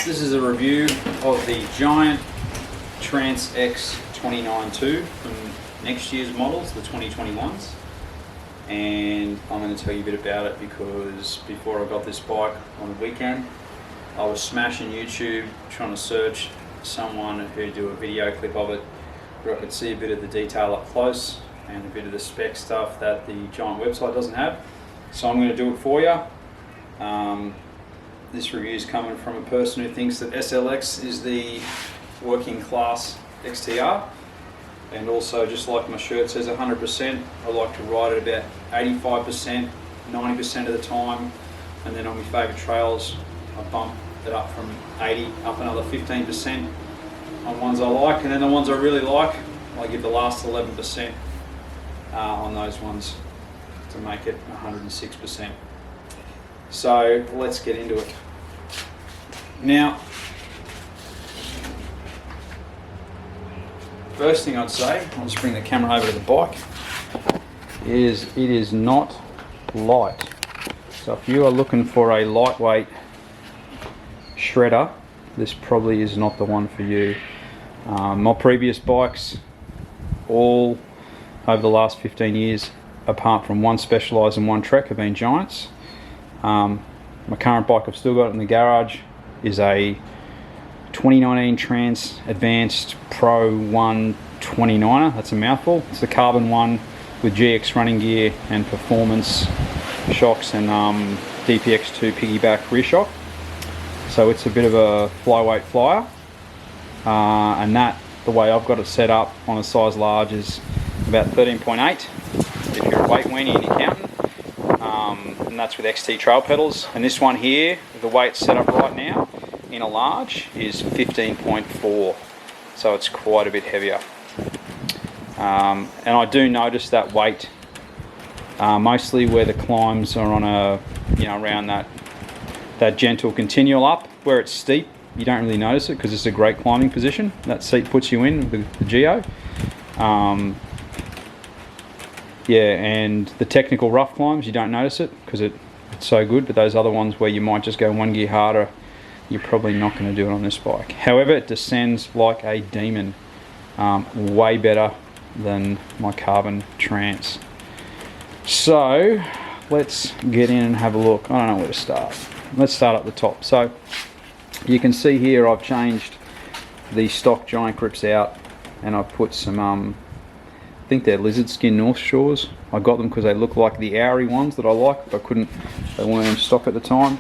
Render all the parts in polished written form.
This is a review of the Giant Trance X 292 from next year's models, the 2021s. And I'm going to tell you a bit about it because before I got this bike on the weekend, I was smashing YouTube trying to search someone who'd do a video clip of it where I could see a bit of the detail up close and a bit of the spec stuff that the Giant website doesn't have. So I'm going to do it for you. This review is coming from a person who thinks that SLX is the working class XTR, and also, just like my shirt says, 100%, I like to ride it about 85%, 90% of the time, and then on my favourite trails I bump it up from 80 up another 15% on ones I like, and then the ones I really like I give the last 11% on those ones to make it 106%. So let's get into it. Now, first thing I'd say, I'll just bring the camera over to the bike, is it is not light. So if you are looking for a lightweight shredder, this probably is not the one for you. My previous bikes, all over the last 15 years, apart from one Specialized and one Trek, have been Giants. My current bike, I've still got it in the garage, is a 2019 Trance Advanced Pro 129er. That's a mouthful. It's the carbon one with GX running gear and performance shocks and DPX2 piggyback rear shock. So it's a bit of a flyweight flyer, and that, the way I've got it set up on a size large, is about 13.8 if you're a weight weenie and you're counting. And that's with XT trail pedals. And this one here, the way it's set up right now in a large, is 15.4, so it's quite a bit heavier. And I do notice that weight mostly where the climbs are on a, around that gentle continual up. Where it's steep, you don't really notice it because it's a great climbing position that seat puts you in with the Geo. Yeah, and the technical rough climbs, you don't notice it because it's so good, but those other ones where you might just go one gear harder, you're probably not going to do it on this bike. However, it descends like a demon, way better than my carbon Trance. So let's get in and have a look. I don't know where to start. Let's start at the top. So you can see here I've changed the stock Giant grips out, and I've put some I think they're lizard skin North Shores. I got them because they look like the Auri ones that I like, but they weren't in stock at the time.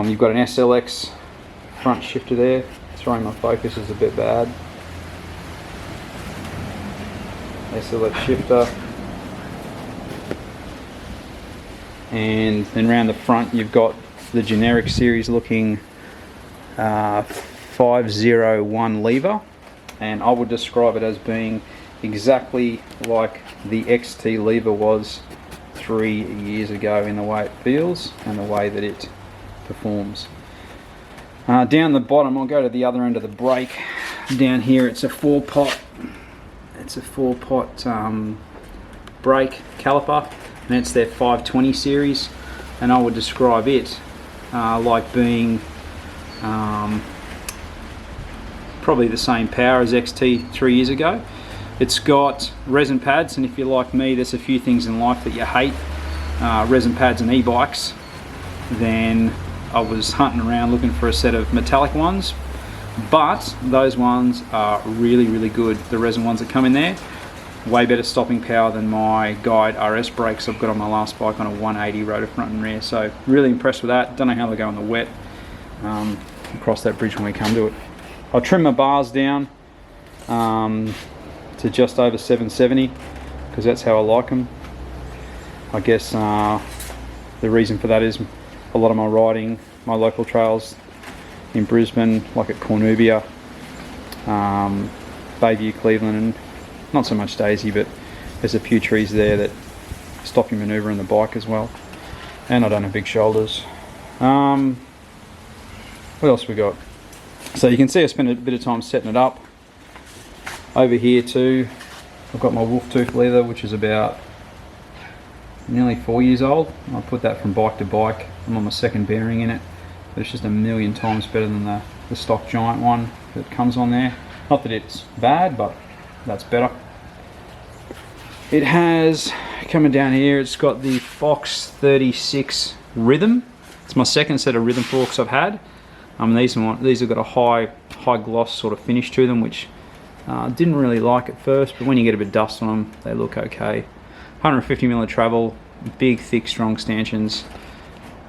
You've got an SLX front shifter there. Sorry, my focus is a bit bad. SLX shifter. And then around the front you've got the generic series looking 501 lever, and I would describe it as being exactly like the XT lever was 3 years ago in the way it feels and the way that it performs. Down the bottom, I'll go to the other end of the brake. Down here it's a 4-pot brake caliper, and it's their 520 series, and I would describe it like being probably the same power as XT 3 years ago. It's got resin pads, and if you're like me, there's a few things in life that you hate, resin pads and e-bikes. Then I was hunting around looking for a set of metallic ones, but those ones are really good. The resin ones that come in there, way better stopping power than my Guide RS brakes I've got on my last bike on a 180 rotor front and rear. So really impressed with that. Don't know how they go in the wet. Cross that bridge when we come to it. I'll trim my bars down to just over 770 because that's how I like them. I guess the reason for that is a lot of my riding, my local trails in Brisbane, like at Cornubia, Bayview, Cleveland, and not so much Daisy, but there's a few trees there that stop you manoeuvring the bike as well. And I don't have big shoulders. What else we got? So you can see I spent a bit of time setting it up. Over here too, I've got my wolf tooth leather, which is about nearly 4 years old. I put that from bike to bike. I'm on my second bearing in it. but it's just a million times better than the stock Giant one that comes on there. Not that it's bad, but that's better. It has, coming down here, it's got the Fox 36 Rhythm. It's my second set of rhythm forks I've had. These have got a high gloss sort of finish to them, which didn't really like at first, but when you get a bit of dust on them, they look okay. 150mm of travel, big, thick, strong stanchions.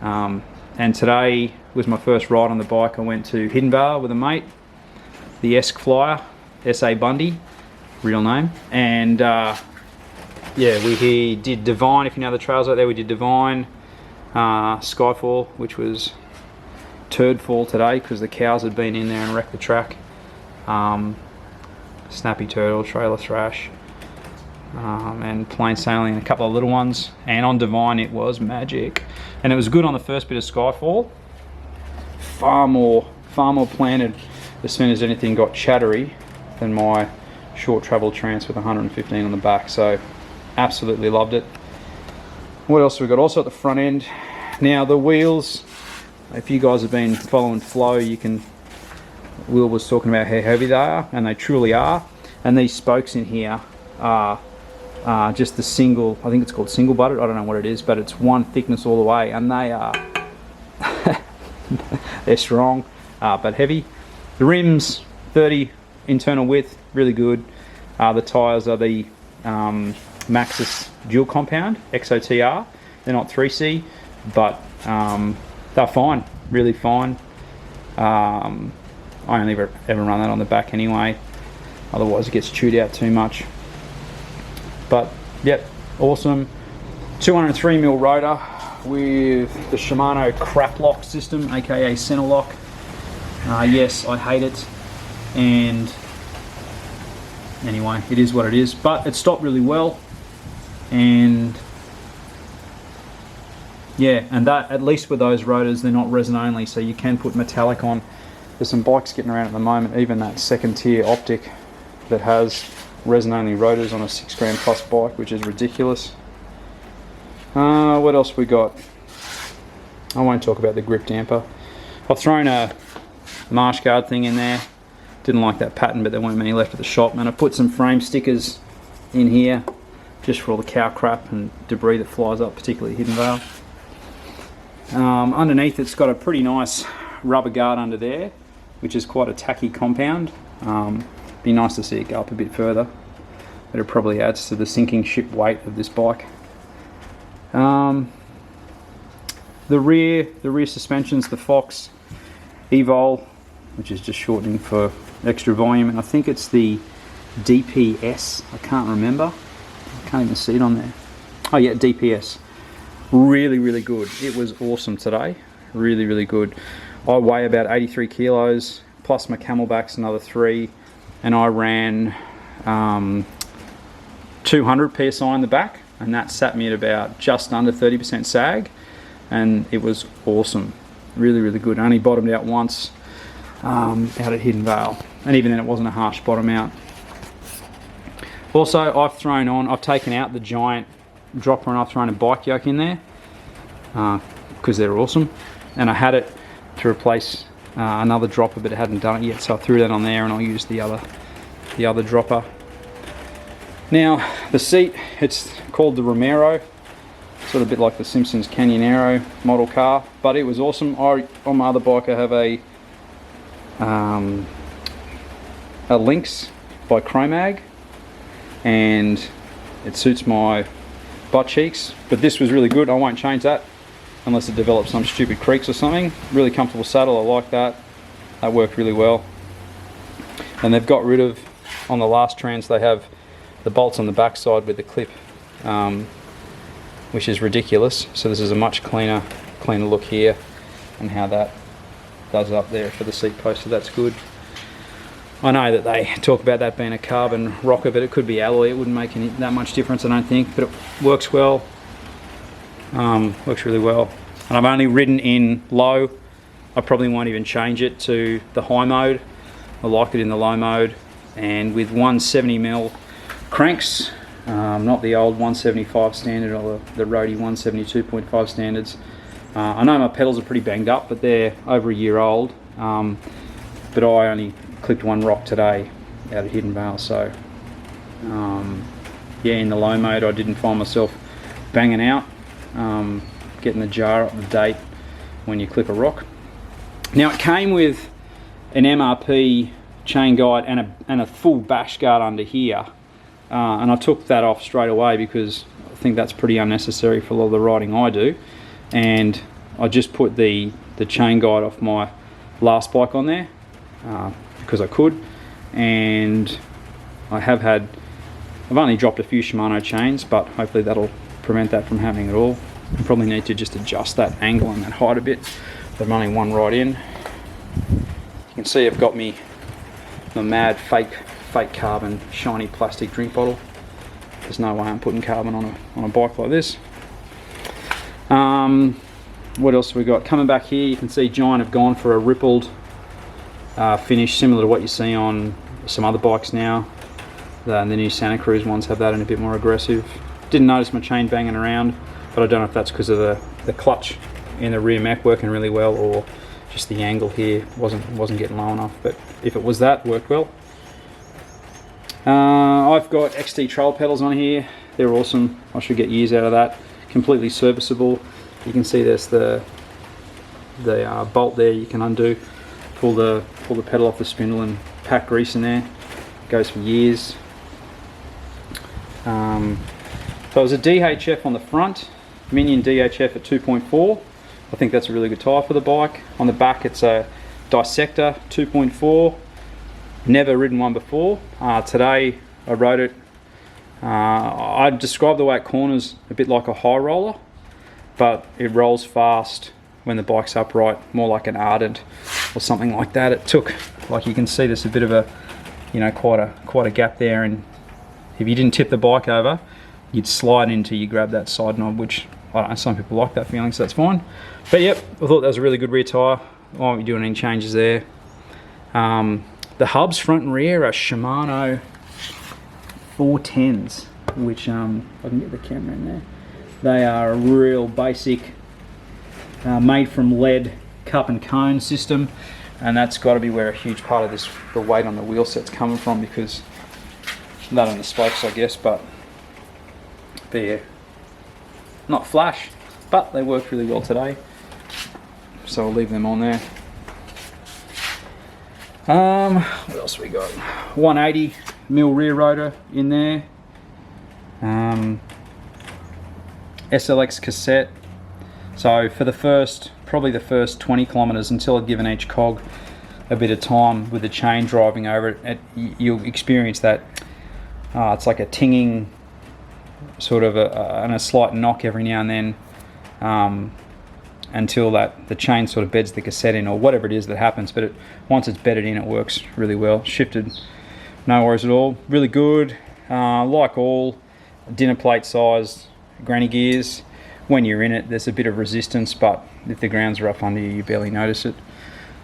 And today was my first ride on the bike. I went to Hidden Vale with a mate, the Esk Flyer, S.A. Bundy, real name. And yeah, we did Divine, if you know the trails out there, we did Divine, Skyfall, which was turd fall today because the cows had been in there and wrecked the track. Snappy Turtle, Trailer Thrash, and Plain Sailing and a couple of little ones. And on Divine it was magic. And it was good on the first bit of Skyfall. Far more planted as soon as anything got chattery than my short travel Trance with 115 on the back. So absolutely loved it. What else have we got? Also at the front end. Now the wheels, if you guys have been following Flow, Will was talking about how heavy they are, and they truly are. And these spokes in here are just the single, I think it's called single butted, I don't know what it is, but it's one thickness all the way, and they are they're strong but heavy. The rims, 30 internal width, really good. The tyres are the Maxxis dual compound XOTR. They're not 3C, but they're fine, really fine. I only ever run that on the back anyway, otherwise it gets chewed out too much. But yep, awesome. 203mm rotor with the Shimano crap lock system, aka center lock. Yes, I hate it, and anyway, it is what it is, but it stopped really well. And yeah, and that, at least with those rotors, they're not resin only, so you can put metallic on. There's some bikes getting around at the moment, even that second tier Optic that has resin only rotors on a 6 grand plus bike, which is ridiculous. What else we got? I won't talk about the grip damper. I've thrown a marsh guard thing in there. Didn't like that pattern, but there weren't many left at the shop. And I put some frame stickers in here just for all the cow crap and debris that flies up, particularly Hidden Vale. Underneath it's got a pretty nice rubber guard under there, which is quite a tacky compound. Be nice to see it go up a bit further, but it probably adds to the sinking ship weight of this bike. The rear suspension's the Fox Evol, which is just shortening for extra volume, and I think it's the DPS. I can't remember. I can't even see it on there. Oh yeah, DPS. Really good. It was awesome today. Really good. I weigh about 83 kilos, plus my camelbak's another 3, and I ran 200 psi in the back, and that sat me at about just under 30% sag, and it was awesome. Really good. I only bottomed out once out at Hidden Vale, and even then it wasn't a harsh bottom out. Also, I've taken out the Giant dropper and I've thrown a bike yoke in there because they're awesome, and I had it to replace another dropper, but it hadn't done it yet, so I threw that on there and I'll use the other dropper. Now the seat, it's called the Romero, sort of a bit like the Simpsons Canyonero model car, but it was awesome. On my other bike I have a Lynx by Chromag, and it suits my butt cheeks, but this was really good. I won't change that unless it develops some stupid creaks or something. Really comfortable saddle, I like that. That worked really well. And they've got rid of, on the last Trance, they have the bolts on the backside with the clip, which is ridiculous. So this is a much cleaner look here, and how that does up there for the seat post, so that's good. I know that they talk about that being a carbon rocker, but it could be alloy. It wouldn't make that much difference, I don't think, but it works well. Works really well. And I've only ridden in low. I probably won't even change it to the high mode. I like it in the low mode, and with 170mm cranks, not the old 175 standard or the Roadie 172.5 standards. I know my pedals are pretty banged up, but they're over a year old. But I only clipped one rock today out of Hidden Vale, so yeah, in the low mode I didn't find myself banging out, getting the jar up the date when you clip a rock. Now it came with an MRP chain guide and a full bash guard under here, and I took that off straight away because I think that's pretty unnecessary for a lot of the riding I do, and I just put the chain guide off my last bike on there because I could, and I've only dropped a few Shimano chains, but hopefully that'll prevent that from happening at all. I probably need to just adjust that angle and that height a bit, but I'm only one ride in. You can see I've got my mad fake carbon shiny plastic drink bottle. There's no way I'm putting carbon on a bike like this. What else have we got? Coming back here, you can see Giant have gone for a rippled finish, similar to what you see on some other bikes now. The new Santa Cruz ones have that and a bit more aggressive. Didn't notice my chain banging around, but I don't know if that's because of the clutch in the rear mech working really well, or just the angle here wasn't getting low enough. But if it was that, it worked well. I've got XT trail pedals on here. They're awesome. I should get years out of that. Completely serviceable. You can see there's the bolt there you can undo, pull the pedal off the spindle and pack grease in there. Goes for years. So it was a DHF on the front, Minion DHF at 2.4. I think that's a really good tyre for the bike. On the back it's a Dissector 2.4. Never ridden one before. Today I rode it. I'd describe the way it corners a bit like a high roller, but it rolls fast when the bike's upright, more like an Ardent or something like that. It took, like you can see, there's a bit of a, quite a gap there, and if you didn't tip the bike over, you'd slide into, you grab that side knob, which I don't know, some people like that feeling, so that's fine. But yep, I thought that was a really good rear tyre. I won't be doing any changes there. The hubs front and rear are Shimano 410s, which I can get the camera in there. They are a real basic, made from lead cup and cone system, and that's got to be where a huge part of the weight on the wheel set's coming from, because that on the spokes, I guess, but yeah, not flash, but they worked really well today, so I'll leave them on there. What else we got? 180mm rear rotor in there. SLX cassette. So for probably the first 20 kilometers, until I'd given each cog a bit of time with the chain driving over it, you'll experience that. It's like a tinging, sort of and a slight knock every now and then, until the chain sort of beds the cassette in, or whatever it is that happens. But once it's bedded in, it works really well. Shifted, no worries at all. Really good. Like all dinner plate sized granny gears, when you're in it, there's a bit of resistance, but if the ground's rough under you, you barely notice it.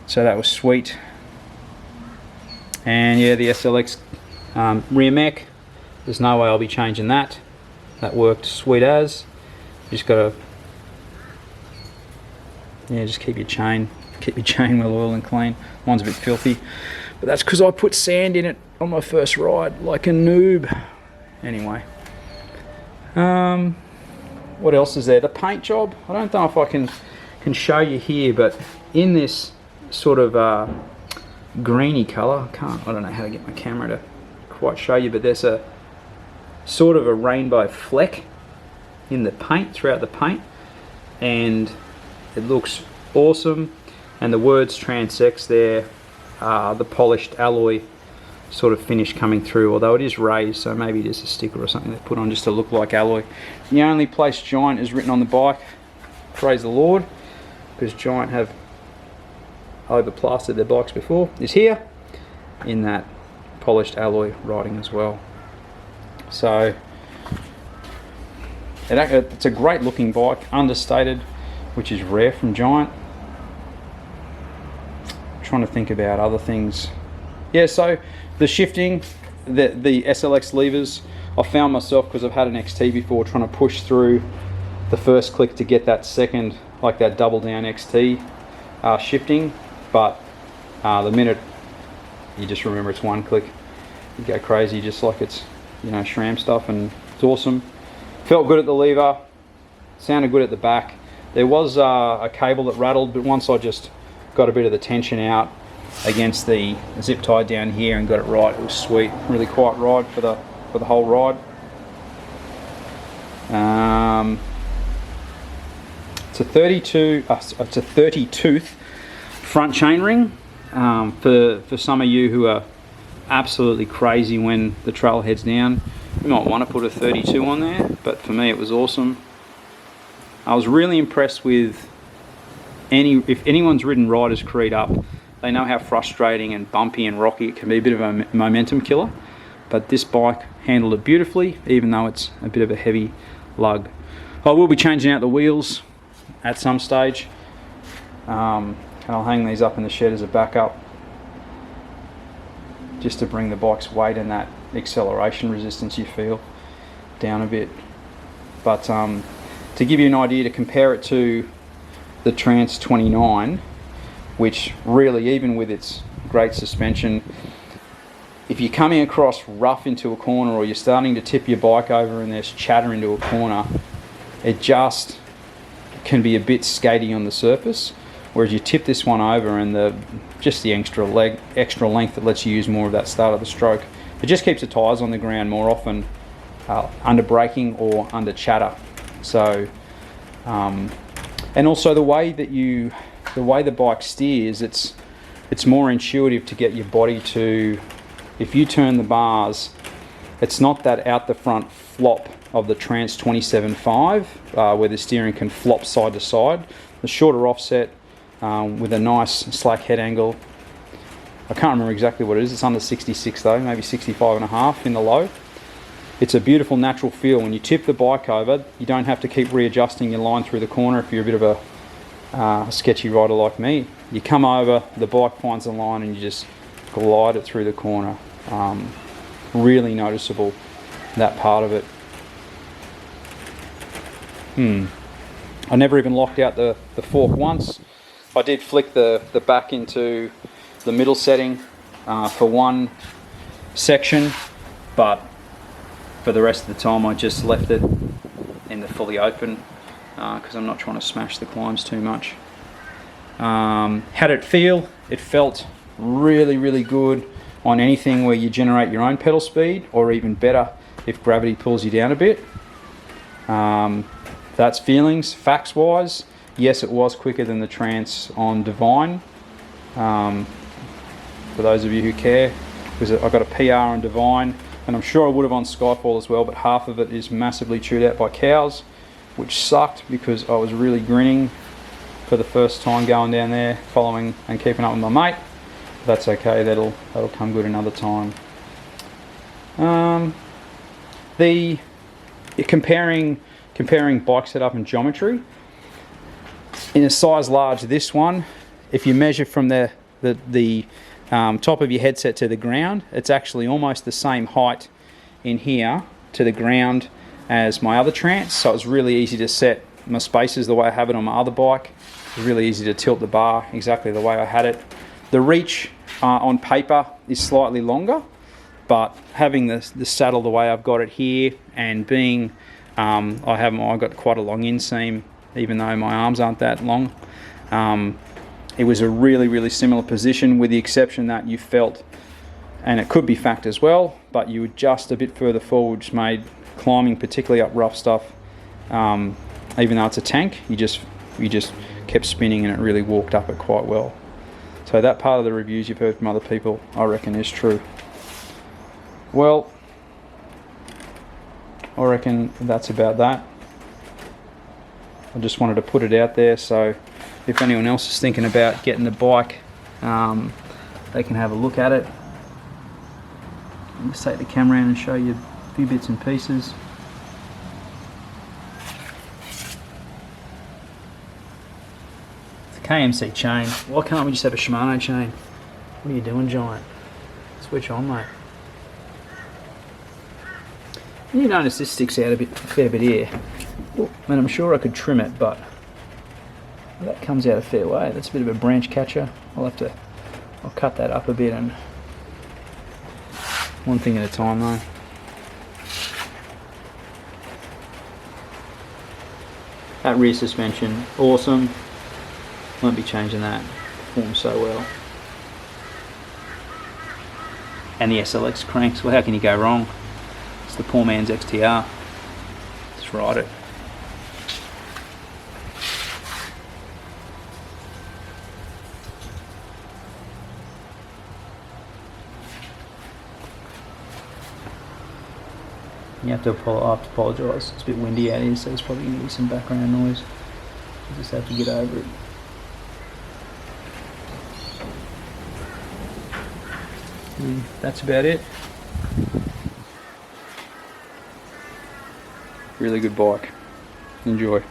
So that was sweet. And yeah, the SLX rear mech, there's no way I'll be changing that. That worked sweet as. Just gotta, just keep your chain well oiled and clean. Mine's a bit filthy, but that's because I put sand in it on my first ride, like a noob. Anyway, what else is there? The paint job. I don't know if I can show you here, but in this sort of greeny colour, I don't know how to get my camera to quite show you, but there's a sort of a rainbow fleck in the paint, throughout the paint, and it looks awesome. And the words Trance X there, the polished alloy sort of finish coming through, although it is raised, so maybe it is a sticker or something they put on just to look like alloy. The only place Giant is written on the bike, praise the Lord, because Giant have overplastered their bikes before, is here in that polished alloy writing as well. So it's a great looking bike, understated, which is rare from Giant. I'm trying to think about other things. Yeah, so the shifting, the SLX levers, I found myself, because I've had an XT before, trying to push through the first click to get that second. like that double down XT shifting, but the minute you just remember it's one click, you go crazy just like it's, you know, SRAM stuff, and it's awesome. Felt good at the lever, sounded good at the back. There was a cable that rattled, but once I just got a bit of the tension out against the zip tie down here and got it right, it was sweet. Really quiet ride for the whole ride. It's a 30 tooth front chainring. For some of you who are absolutely crazy when the trail heads down, you might want to put a 32 on there, but for me it was awesome. I was really impressed with if anyone's ridden Riders Creed up, they know how frustrating and bumpy and rocky it can be, a bit of a momentum killer, but this bike handled it beautifully, even though it's a bit of a heavy lug. I will be changing out the wheels at some stage, and I'll hang these up in the shed as a backup, just to bring the bike's weight and that acceleration resistance you feel down a bit. But to give you an idea, to compare it to the Trance 29, which really, even with its great suspension, if you're coming across rough into a corner or you're starting to tip your bike over and there's chatter into a corner, it just can be a bit skatey on the surface. Whereas you tip this one over and just the extra length that lets you use more of that start of the stroke, it just keeps the tyres on the ground more often under braking or under chatter. So, and also the way the bike steers, it's more intuitive to get your body to, if you turn the bars, it's not that out the front flop of the Trance 27.5 where the steering can flop side to side. The shorter offset with a nice slack head angle. I can't remember exactly what it is. It's under 66 though, maybe 65.5 in the low. It's a beautiful natural feel. When you tip the bike over, you don't have to keep readjusting your line through the corner if you're a bit of a sketchy rider like me. You come over, the bike finds the line and you just glide it through the corner. Really noticeable, that part of it. I never even locked out the fork once. I did flick the back into the middle setting for one section, but for the rest of the time I just left it in the fully open because I'm not trying to smash the climbs too much. How did it feel? It felt really, really good on anything where you generate your own pedal speed, or even better if gravity pulls you down a bit. That's feelings. Facts wise, yes, it was quicker than the Trance on Divine. For those of you who care, because I got a PR on Divine, and I'm sure I would have on Skyfall as well, but half of it is massively chewed out by cows, which sucked because I was really grinning for the first time going down there, following and keeping up with my mate. That's okay, that'll come good another time. Comparing bike setup and geometry, in a size large, this one, if you measure from the top of your headset to the ground, it's actually almost the same height in here to the ground as my other Trance, so it's really easy to set my spaces the way I have it on my other bike. It's really easy to tilt the bar exactly the way I had it. The reach on paper is slightly longer, but having the saddle the way I've got it here, and being I've got quite a long inseam, even though my arms aren't that long. It was a really, really similar position, with the exception that you felt, and it could be fact as well, but you were just a bit further forward, which made climbing, particularly up rough stuff, even though it's a tank, you just kept spinning and it really walked up it quite well. So that part of the reviews you've heard from other people, I reckon, is true. Well, I reckon that's about that. I just wanted to put it out there, so if anyone else is thinking about getting the bike, they can have a look at it. Let's take the camera in and show you a few bits and pieces. It's a KMC chain. Why can't we just have a Shimano chain? What are you doing, Giant? Switch on, mate. You notice this sticks out a fair bit here. And I'm sure I could trim it, but That comes out a fair way. That's a bit of a branch catcher. I'll cut that up a bit, and one thing at a time though. That rear suspension, awesome. Won't be changing that. Performs so well. And the SLX cranks, well, how can you go wrong? It's the poor man's XTR. Let's ride it. I have to apologise. It's a bit windy out here, so there's probably going to be some background noise. You just have to get over it. That's about it. Really good bike. Enjoy.